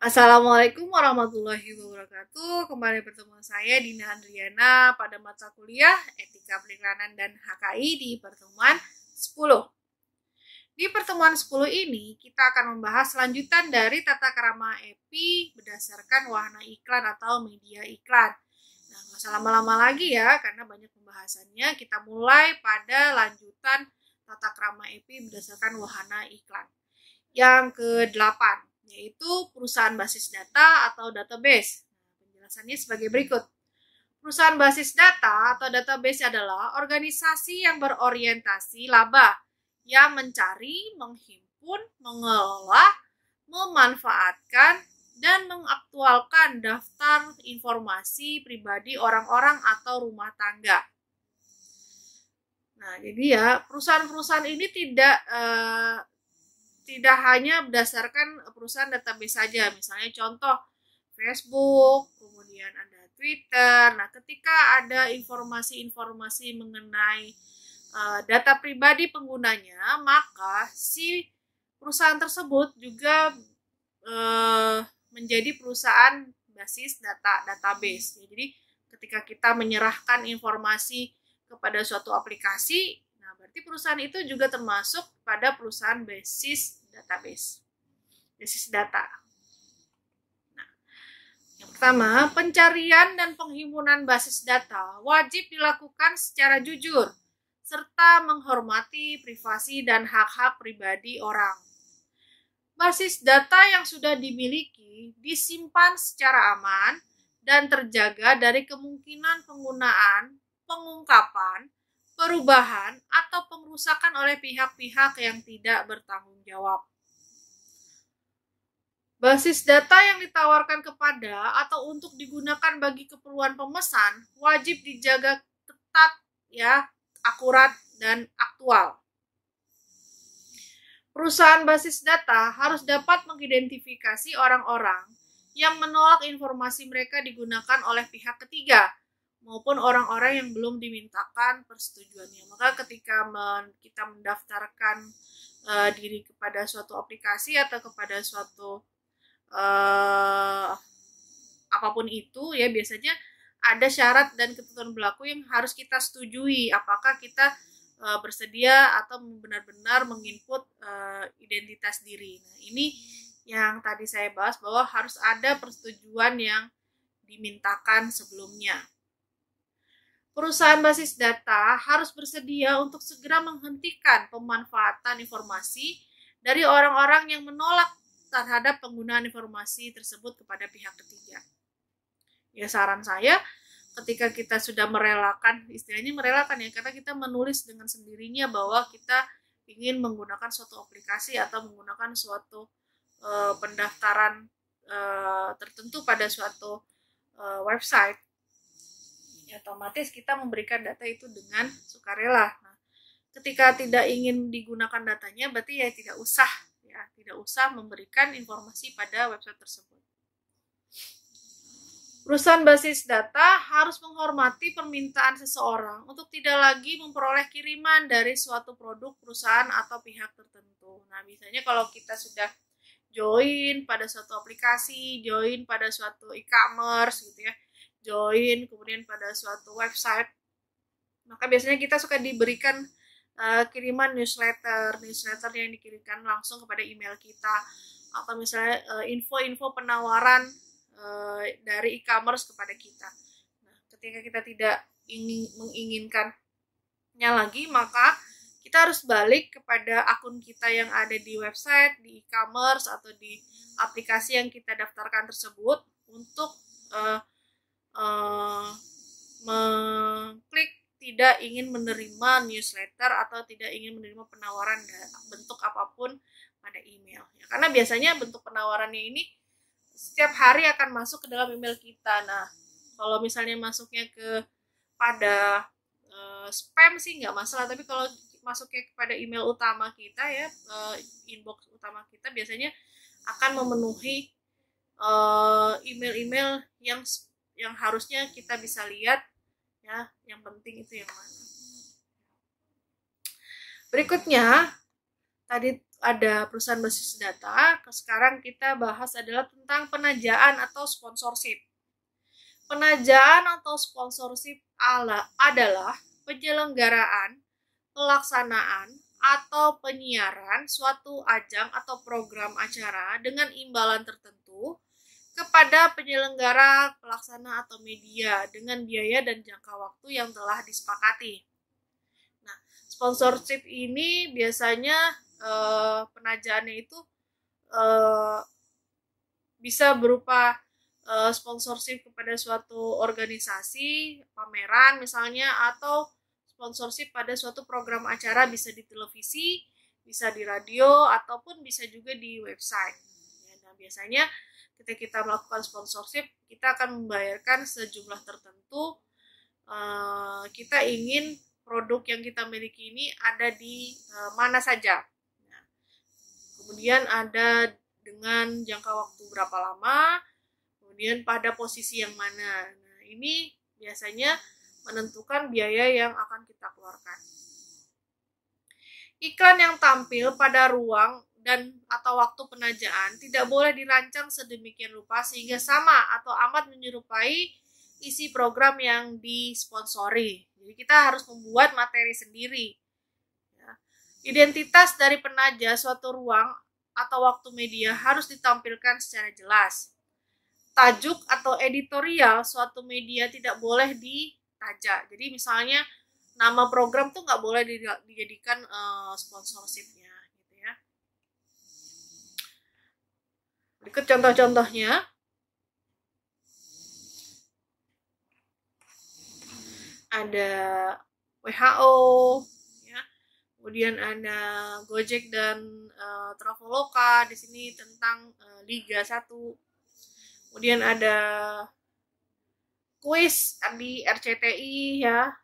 Assalamualaikum warahmatullahi wabarakatuh. Kembali bertemu saya Dina Andriana pada mata kuliah Etika Periklanan dan HKI di pertemuan 10. Di pertemuan 10 ini kita akan membahas lanjutan dari tata krama EPI berdasarkan wahana iklan atau media iklan. Nah, nggak usah lama-lama lagi ya, karena banyak pembahasannya. Kita mulai pada lanjutan tata krama EPI berdasarkan wahana iklan. Yang ke-8, yaitu perusahaan basis data atau database. Nah, penjelasannya sebagai berikut. Perusahaan basis data atau database adalah organisasi yang berorientasi laba yang mencari, menghimpun, mengelola, memanfaatkan, dan mengaktualkan daftar informasi pribadi orang-orang atau rumah tangga. Nah, jadi ya perusahaan-perusahaan ini tidak hanya berdasarkan perusahaan database saja, misalnya contoh Facebook, kemudian ada Twitter. Nah, ketika ada informasi-informasi mengenai data pribadi penggunanya, maka si perusahaan tersebut juga menjadi perusahaan basis database. Jadi, ketika kita menyerahkan informasi kepada suatu aplikasi, berarti perusahaan itu juga termasuk pada perusahaan basis database, basis data. Nah, yang pertama, pencarian dan penghimpunan basis data wajib dilakukan secara jujur, serta menghormati privasi dan hak-hak pribadi orang. Basis data yang sudah dimiliki disimpan secara aman dan terjaga dari kemungkinan penggunaan, pengungkapan, perubahan, atau pengerusakan oleh pihak-pihak yang tidak bertanggung jawab. Basis data yang ditawarkan kepada atau untuk digunakan bagi keperluan pemesan wajib dijaga ketat, ya, akurat dan aktual. Perusahaan basis data harus dapat mengidentifikasi orang-orang yang menolak informasi mereka digunakan oleh pihak ketiga maupun orang-orang yang belum dimintakan persetujuannya. Maka ketika kita mendaftarkan diri kepada suatu aplikasi atau kepada suatu apapun itu, ya biasanya ada syarat dan ketentuan berlaku yang harus kita setujui. Apakah kita bersedia atau benar-benar menginput identitas diri. Nah, ini yang tadi saya bahas bahwa harus ada persetujuan yang dimintakan sebelumnya. Perusahaan basis data harus bersedia untuk segera menghentikan pemanfaatan informasi dari orang-orang yang menolak terhadap penggunaan informasi tersebut kepada pihak ketiga. Ya, saran saya, ketika kita sudah merelakan, istilahnya merelakan ya, karena kita menulis dengan sendirinya bahwa kita ingin menggunakan suatu aplikasi atau menggunakan suatu pendaftaran tertentu pada suatu website, ya, otomatis kita memberikan data itu dengan sukarela. Nah, ketika tidak ingin digunakan datanya, berarti ya tidak usah memberikan informasi pada website tersebut. Perusahaan basis data harus menghormati permintaan seseorang untuk tidak lagi memperoleh kiriman dari suatu produk perusahaan atau pihak tertentu. Nah, misalnya kalau kita sudah join pada suatu aplikasi, join pada suatu e-commerce gitu ya, join kemudian pada suatu website, maka biasanya kita suka diberikan kiriman newsletter yang dikirimkan langsung kepada email kita, atau misalnya info-info penawaran dari e-commerce kepada kita. Nah, ketika kita tidak menginginkannya lagi, maka kita harus balik kepada akun kita yang ada di website, di e-commerce, atau di aplikasi yang kita daftarkan tersebut untuk mengklik tidak ingin menerima newsletter atau tidak ingin menerima penawaran bentuk apapun pada email. Ya, karena biasanya bentuk penawarannya ini setiap hari akan masuk ke dalam email kita. Nah, kalau misalnya masuknya pada spam sih nggak masalah, tapi kalau masuknya kepada email utama kita ya, inbox utama kita, biasanya akan memenuhi email-email yang harusnya kita bisa lihat, ya, yang penting itu yang mana. Berikutnya, tadi ada perusahaan basis data. Sekarang kita bahas adalah tentang penajaan atau sponsorship. Penajaan atau sponsorship adalah penyelenggaraan, pelaksanaan, atau penyiaran suatu ajang atau program acara dengan imbalan tertentu kepada penyelenggara, pelaksana, atau media dengan biaya dan jangka waktu yang telah disepakati. Nah, sponsorship ini biasanya penajaannya itu bisa berupa sponsorship kepada suatu organisasi, pameran misalnya, atau sponsorship pada suatu program acara, bisa di televisi, bisa di radio, ataupun bisa juga di website. Nah, biasanya ketika kita melakukan sponsorship, kita akan membayarkan sejumlah tertentu. Kita ingin produk yang kita miliki ini ada di mana saja. Nah, kemudian ada dengan jangka waktu berapa lama, kemudian pada posisi yang mana. Nah, ini biasanya menentukan biaya yang akan kita keluarkan. Iklan yang tampil pada ruang dan atau waktu penajaan tidak boleh dirancang sedemikian rupa sehingga sama atau amat menyerupai isi program yang disponsori. Jadi kita harus membuat materi sendiri. Identitas dari penaja suatu ruang atau waktu media harus ditampilkan secara jelas. Tajuk atau editorial suatu media tidak boleh ditajak. Jadi misalnya nama program tuh nggak boleh dijadikan sponsorshipnya, gitu ya. Berikut contoh-contohnya. Ada WHO, ya. Kemudian ada Gojek dan Traveloka di sini tentang Liga 1. Kemudian ada kuis di RCTI, ya.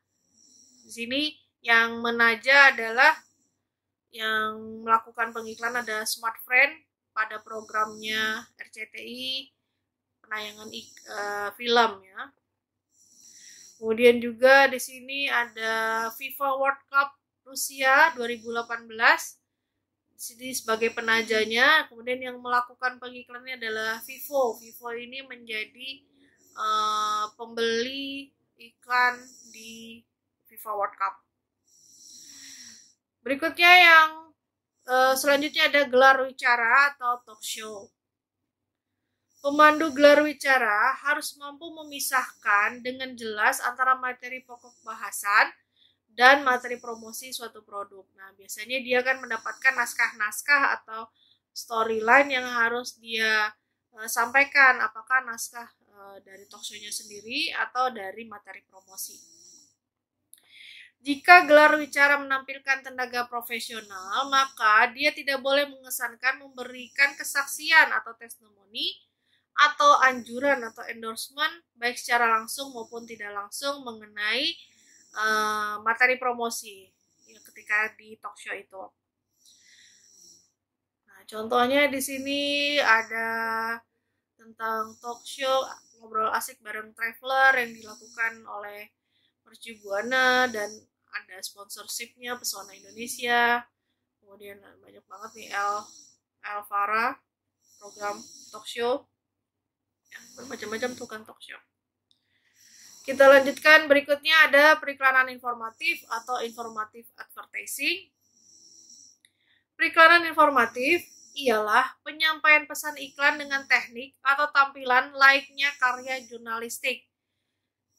Di sini yang menaja adalah yang melakukan pengiklan ada Smart Friend pada programnya RCTI penayangan film, ya. Kemudian juga di sini ada FIFA World Cup Rusia 2018. Di sebagai penajanya, kemudian yang melakukan pengiklannya adalah Vivo. Vivo ini menjadi pembeli iklan di FIFA World Cup. Berikutnya yang selanjutnya ada gelar wicara atau talk show. Pemandu gelar wicara harus mampu memisahkan dengan jelas antara materi pokok bahasan dan materi promosi suatu produk. Nah, biasanya dia akan mendapatkan naskah-naskah atau storyline yang harus dia sampaikan, apakah naskah dari talk show-nya sendiri atau dari materi promosi. Jika gelar wicara menampilkan tenaga profesional, maka dia tidak boleh mengesankan memberikan kesaksian atau testimoni atau anjuran atau endorsement baik secara langsung maupun tidak langsung mengenai materi promosi ya, ketika di talk show itu. Nah, contohnya di sini ada tentang talk show ngobrol asik bareng traveler yang dilakukan oleh Mercu Buana dan ada sponsorshipnya Pesona Indonesia. Kemudian banyak banget nih Elvara program talk show. Ya, bermacam-macam tuh kan talk show. Kita lanjutkan, berikutnya ada periklanan informatif atau informative advertising. Periklanan informatif ialah penyampaian pesan iklan dengan teknik atau tampilan layaknya karya jurnalistik.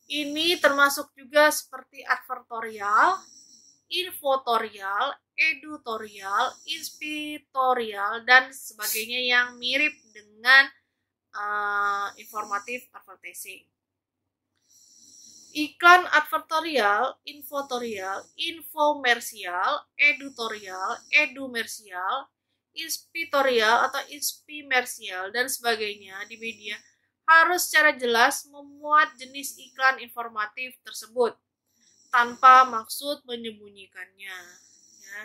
Ini termasuk juga seperti advertorial, infotorial, edutorial, inspiratorial, dan sebagainya yang mirip dengan informative advertising. Iklan advertorial, infotorial, infomersial, edutorial, edumersial, inspiratorial atau inspimersial dan sebagainya di media harus secara jelas memuat jenis iklan informatif tersebut tanpa maksud menyembunyikannya. Ya.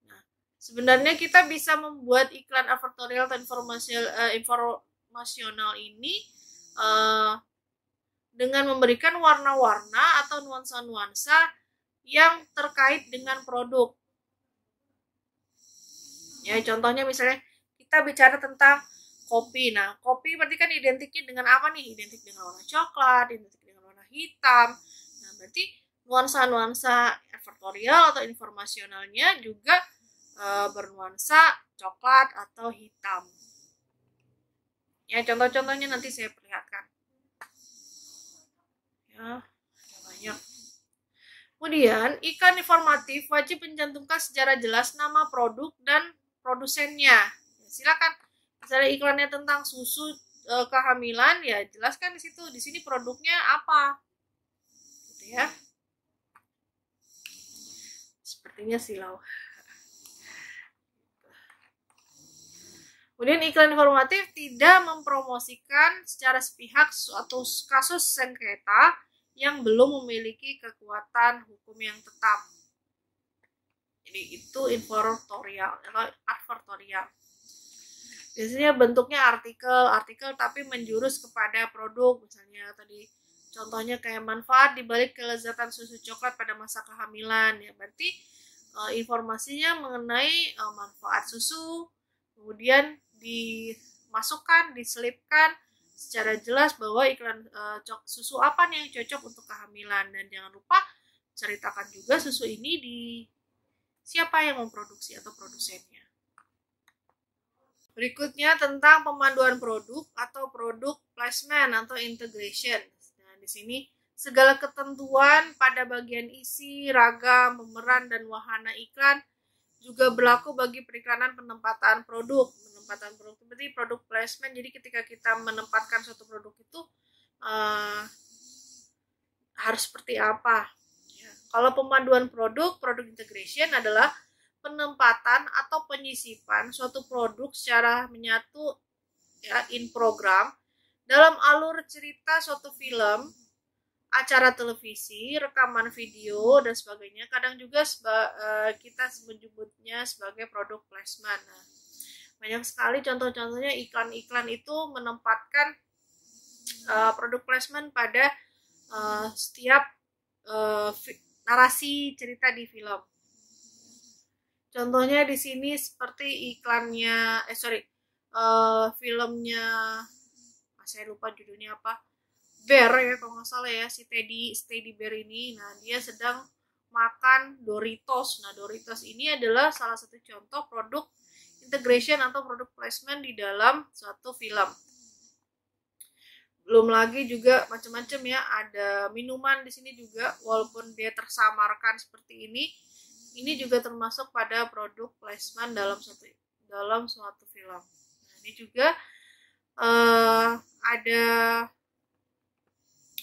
Nah, sebenarnya kita bisa membuat iklan advertorial atau informasional ini dengan memberikan warna-warna atau nuansa-nuansa yang terkait dengan produk. Ya, contohnya misalnya kita bicara tentang kopi. Nah, kopi berarti kan identiknya dengan apa nih? Identik dengan warna coklat, identik dengan warna hitam. Nah, berarti nuansa-nuansa advertorial atau informasionalnya juga bernuansa coklat atau hitam. Ya, contoh-contohnya nanti saya perlihatkan. Ya, banyak. Kemudian, iklan informatif wajib mencantumkan secara jelas nama produk dan produsennya. Silakan. Misalnya iklannya tentang susu kehamilan, ya jelaskan di situ. Di sini produknya apa, gitu ya. Sepertinya silau. Kemudian iklan informatif tidak mempromosikan secara sepihak suatu kasus sengketa yang belum memiliki kekuatan hukum yang tetap. Jadi itu advertorial. Biasanya bentuknya artikel tapi menjurus kepada produk. Misalnya tadi contohnya kayak manfaat dibalik kelezatan susu coklat pada masa kehamilan. Ya berarti informasinya mengenai manfaat susu, kemudian dimasukkan, diselipkan secara jelas bahwa iklan susu apa nih yang cocok untuk kehamilan, dan jangan lupa ceritakan juga susu ini di siapa yang memproduksi atau produsennya. Berikutnya tentang pemanduan produk atau produk placement atau integration. Nah, di sini segala ketentuan pada bagian isi, ragam, pemeran, dan wahana iklan juga berlaku bagi periklanan penempatan produk. Penempatan produk berarti produk placement. Jadi ketika kita menempatkan suatu produk itu harus seperti apa. Ya. Kalau pemanduan produk integration adalah penempatan atau penyisipan suatu produk secara menyatu ya in program dalam alur cerita suatu film, acara televisi, rekaman video, dan sebagainya. Kadang juga kita menyebutnya sebagai produk placement. Nah, banyak sekali contoh-contohnya iklan-iklan itu menempatkan produk placement pada setiap narasi cerita di film. Contohnya di sini seperti iklannya, filmnya, saya lupa judulnya apa, Bear ya kalau nggak salah ya, si Teddy Bear ini. Nah, dia sedang makan Doritos. Nah, Doritos ini adalah salah satu contoh produk integration atau produk placement di dalam suatu film. Belum lagi juga macam-macam ya, ada minuman di sini juga, walaupun dia tersamarkan seperti ini juga termasuk pada produk placement dalam suatu film. Nah, ini juga ada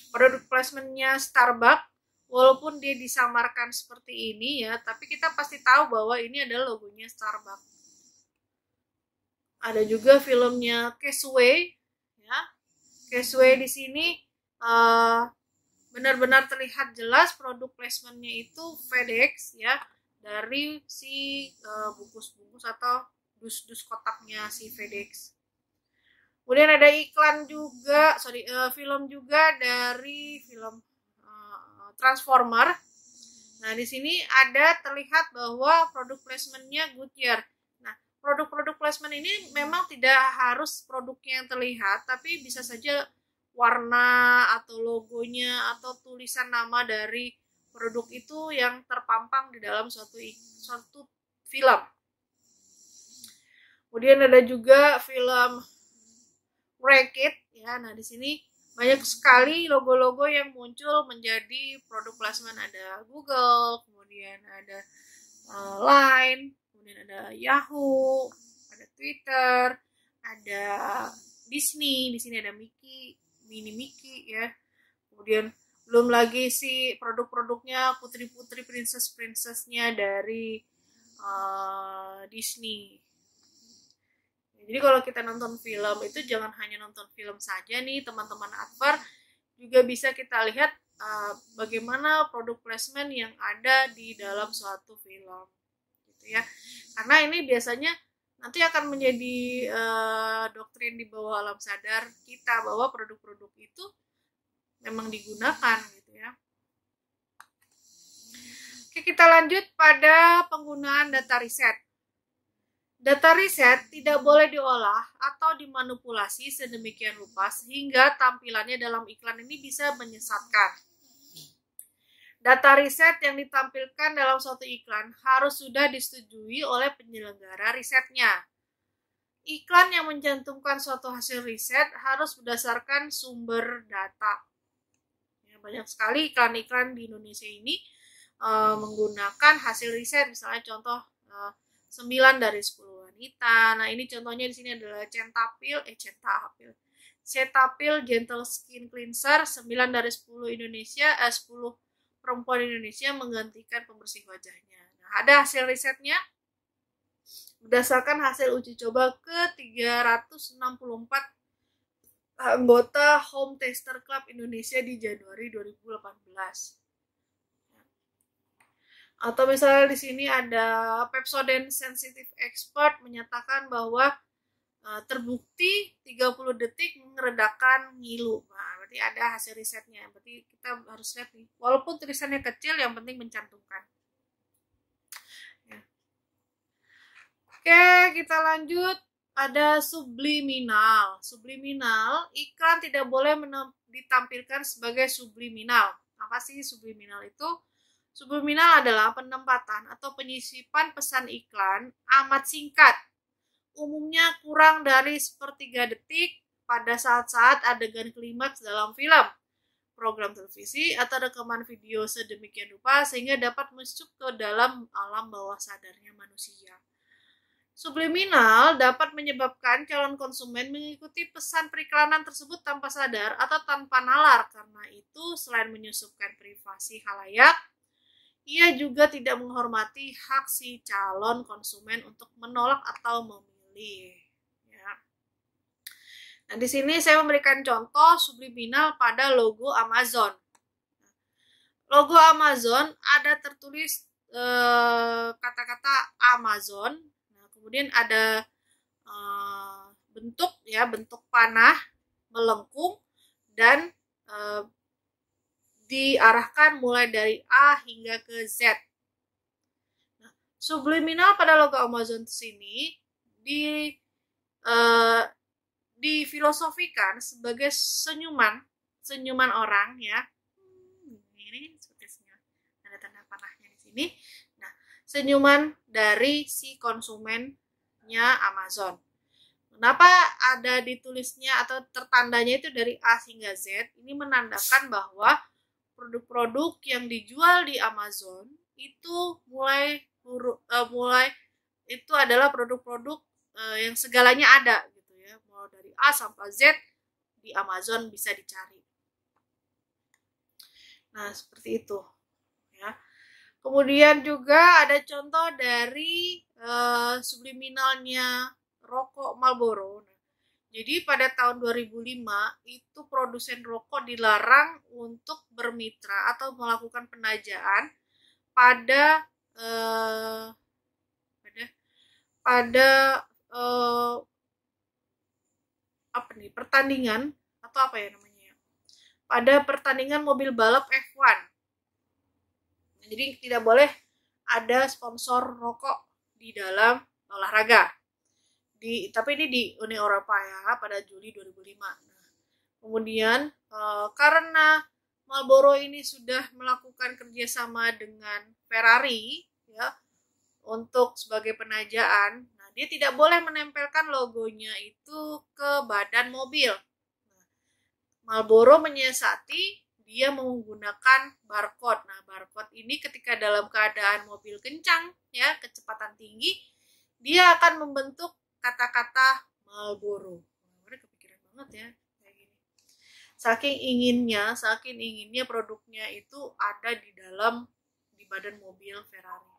produk placementnya Starbucks, walaupun dia disamarkan seperti ini ya, tapi kita pasti tahu bahwa ini adalah logonya Starbucks. Ada juga filmnya Castaway ya. Castaway di sini benar-benar terlihat jelas produk placementnya itu FedEx ya, dari si bungkus-bungkus atau dus-dus kotaknya si FedEx. Kemudian ada iklan juga, film juga dari film Transformer. Nah, di sini ada terlihat bahwa produk placementnya Goodyear. Nah, produk-produk placement ini memang tidak harus produknya yang terlihat, tapi bisa saja warna atau logonya atau tulisan nama dari produk itu yang terpampang di dalam suatu film. Kemudian ada juga film Wreck-It ya. Nah, di sini banyak sekali logo-logo yang muncul menjadi produk placement. Ada Google, kemudian ada Line, kemudian ada Yahoo, ada Twitter, ada Disney, di sini ada Mini Mickey ya. Kemudian belum lagi si produk-produknya putri-putri princess-princessnya dari Disney. Jadi kalau kita nonton film itu jangan hanya nonton film saja nih teman-teman adver, juga bisa kita lihat bagaimana produk placement yang ada di dalam suatu film gitu ya. Karena ini biasanya nanti akan menjadi doktrin di bawah alam sadar kita bahwa produk-produk itu memang digunakan gitu ya. Oke, kita lanjut pada penggunaan data riset. Data riset tidak boleh diolah atau dimanipulasi sedemikian rupa sehingga tampilannya dalam iklan ini bisa menyesatkan. Data riset yang ditampilkan dalam suatu iklan harus sudah disetujui oleh penyelenggara risetnya. Iklan yang mencantumkan suatu hasil riset harus berdasarkan sumber data. Ya, banyak sekali iklan-iklan di Indonesia ini menggunakan hasil riset, misalnya contoh 9 dari 10 wanita. Nah, ini contohnya di sini adalah Cetaphil Gentle Skin Cleanser 9 dari 10 10 perempuan Indonesia menggantikan pembersih wajahnya. Nah, ada hasil risetnya berdasarkan hasil uji coba ke 364 anggota Home Tester Club Indonesia di Januari 2018. Atau misalnya di sini ada Pepsodent Sensitive Expert menyatakan bahwa terbukti 30 detik meredakan ngilu. Nah, berarti ada hasil risetnya. Berarti kita harus lihat nih. Walaupun tulisannya kecil, yang penting mencantumkan. Ya. Oke, kita lanjut. Ada subliminal. Subliminal, iklan tidak boleh ditampilkan sebagai subliminal. Apa sih subliminal itu? Subliminal adalah penempatan atau penyisipan pesan iklan amat singkat, umumnya kurang dari 1/3 detik pada saat-saat adegan klimaks dalam film, program televisi, atau rekaman video sedemikian rupa sehingga dapat masuk ke dalam alam bawah sadarnya manusia. Subliminal dapat menyebabkan calon konsumen mengikuti pesan periklanan tersebut tanpa sadar atau tanpa nalar. Karena itu, selain menyusupkan privasi khalayak, ia juga tidak menghormati hak si calon konsumen untuk menolak atau memilih. Ya. Nah, di sini saya memberikan contoh subliminal pada logo Amazon. Logo Amazon ada tertulis kata-kata Amazon. Nah, kemudian ada bentuk panah melengkung dan diarahkan mulai dari A hingga ke Z. Nah, subliminal pada logo Amazon sini difilosofikan sebagai senyuman orang ya. Ini seperti senyum. Ada tanda panahnya di sini. Nah, senyuman dari si konsumennya Amazon. Kenapa ada ditulisnya atau tertandanya itu dari A hingga Z? Ini menandakan bahwa produk-produk yang dijual di Amazon itu mulai itu adalah produk-produk yang segalanya ada gitu ya, mulai dari A sampai Z di Amazon bisa dicari. Nah, seperti itu ya. Kemudian juga ada contoh dari subliminalnya rokok Marlboro. Jadi pada tahun 2005 itu produsen rokok dilarang untuk bermitra atau melakukan penajaan pada pertandingan atau apa ya namanya? Pada pertandingan mobil balap F1. Jadi tidak boleh ada sponsor rokok di dalam olahraga. Tapi ini di Uni Eropa ya pada Juli 2005. Nah, kemudian karena Marlboro ini sudah melakukan kerjasama dengan Ferrari ya untuk sebagai penajaan, nah dia tidak boleh menempelkan logonya itu ke badan mobil. Nah, Marlboro menyiasati dia menggunakan barcode. Nah, barcode ini ketika dalam keadaan mobil kencang ya kecepatan tinggi, dia akan membentuk kata-kata Marlboro. Mereka kepikiran banget ya kayak gini. Saking inginnya produknya itu ada di badan mobil Ferrari.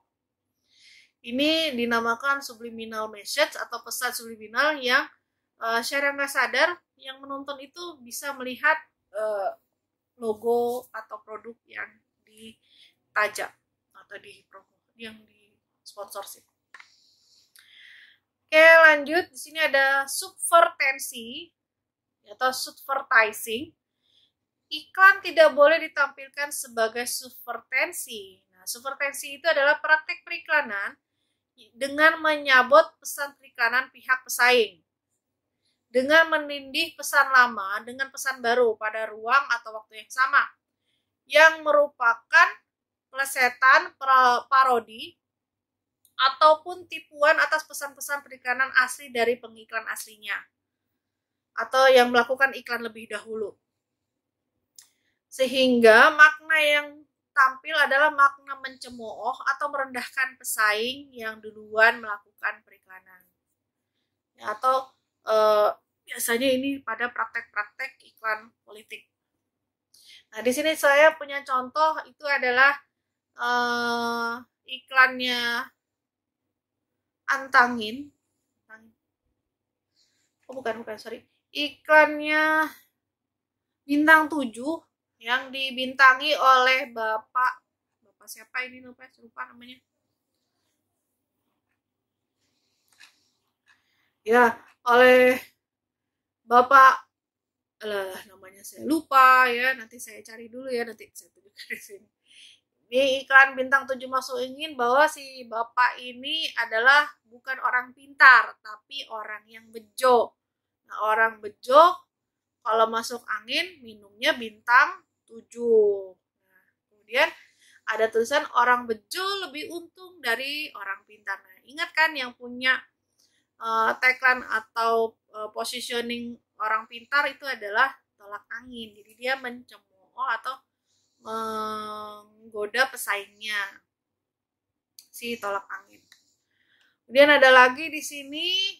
Ini dinamakan subliminal message atau pesan subliminal yang secara nggak sadar yang menonton itu bisa melihat logo atau produk yang ditajak atau yang di sponsorship. Oke, lanjut. Di sini ada subvertensi atau subvertising. Iklan tidak boleh ditampilkan sebagai subvertensi. Nah, subvertensi itu adalah praktek periklanan dengan menyabot pesan periklanan pihak pesaing, dengan menindih pesan lama dengan pesan baru pada ruang atau waktu yang sama, yang merupakan plesetan, parodi, ataupun tipuan atas pesan-pesan periklanan asli dari pengiklan aslinya, atau yang melakukan iklan lebih dahulu. Sehingga makna yang tampil adalah makna mencemooh atau merendahkan pesaing yang duluan melakukan periklanan. Ya, atau biasanya ini pada praktek-praktek iklan politik. Nah, di sini saya punya contoh, itu adalah iklannya Antangin. Oh, bukan, sorry. Iklannya Bintang 7 yang dibintangi oleh Bapak siapa ini, lupa namanya. Ya, oleh Bapak namanya saya lupa ya, nanti saya cari dulu ya, nanti saya tunjukkan di sini. Di iklan Bintang 7 Masuk Angin bahwa si bapak ini adalah bukan orang pintar, tapi orang yang bejo. Nah, orang bejo kalau masuk angin minumnya Bintang 7. Nah, kemudian ada tulisan orang bejo lebih untung dari orang pintar. Nah, ingat kan yang punya tagline atau positioning orang pintar itu adalah tolak angin. Jadi dia mencemooh atau menggoda pesaingnya, si tolak angin. Kemudian ada lagi di sini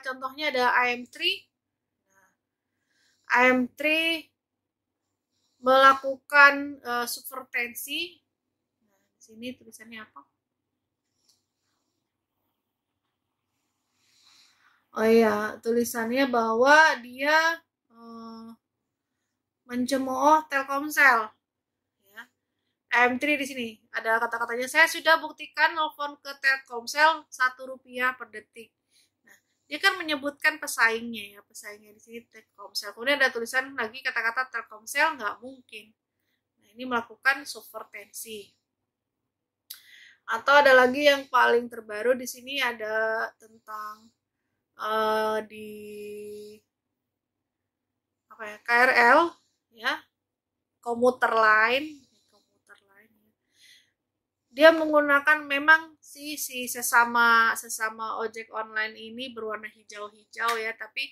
contohnya ada IM3. IM3 melakukan subvertensi. Nah, di sini tulisannya apa? Oh iya, tulisannya bahwa dia mencemooh Telkomsel. IM3 di sini ada kata-katanya, saya sudah buktikan nelfon ke Telkomsel Rp1 per detik. Nah, dia kan menyebutkan pesaingnya ya, pesaingnya di sini Telkomsel. Kemudian ada tulisan lagi kata-kata Telkomsel nggak mungkin. Nah, ini melakukan subvertensi. Atau ada lagi yang paling terbaru di sini ada tentang di apa ya, KRL ya, komuter lain. Dia menggunakan memang si sesama ojek online ini berwarna hijau-hijau ya, tapi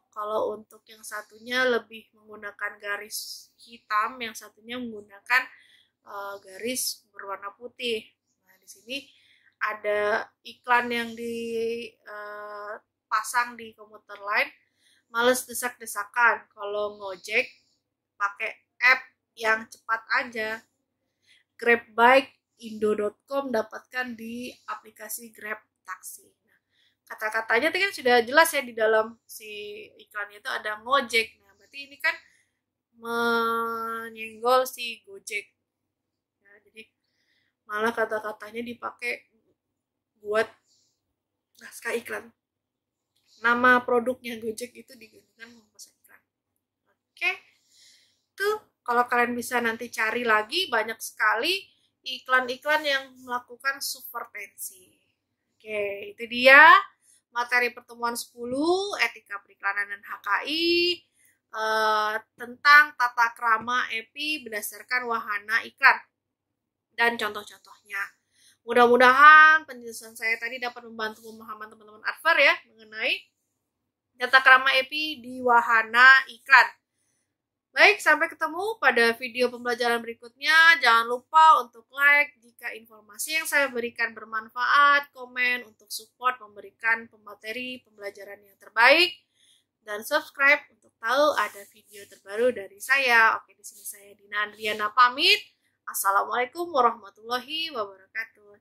kalau untuk yang satunya lebih menggunakan garis hitam, yang satunya menggunakan garis berwarna putih. Nah, di sini ada iklan yang dipasang di komuter lain, males desak-desakan, kalau ngojek pakai app yang cepat aja. Grab Bike Indo.com dapatkan di aplikasi Grab Taksi. Nah, kata-katanya kan sudah jelas ya, di dalam si iklannya itu ada ngojek. Nah, berarti ini kan menyenggol si Gojek. Nah, jadi malah kata-katanya dipakai buat naskah iklan. Nama produknya Gojek itu digunakan untuk iklan. Oke. Tuh, kalau kalian bisa nanti cari lagi, banyak sekali iklan-iklan yang melakukan subvertensi. Oke, itu dia materi pertemuan 10 etika periklanan dan HKI tentang tata krama EPI berdasarkan wahana iklan dan contoh-contohnya. Mudah-mudahan penjelasan saya tadi dapat membantu pemahaman teman-teman Adver ya mengenai tata krama EPI di wahana iklan. Baik, sampai ketemu pada video pembelajaran berikutnya. Jangan lupa untuk like jika informasi yang saya berikan bermanfaat, komen untuk support memberikan pemateri pembelajaran yang terbaik, dan subscribe untuk tahu ada video terbaru dari saya. Oke, di sini saya Dina Andriana pamit. Assalamualaikum warahmatullahi wabarakatuh.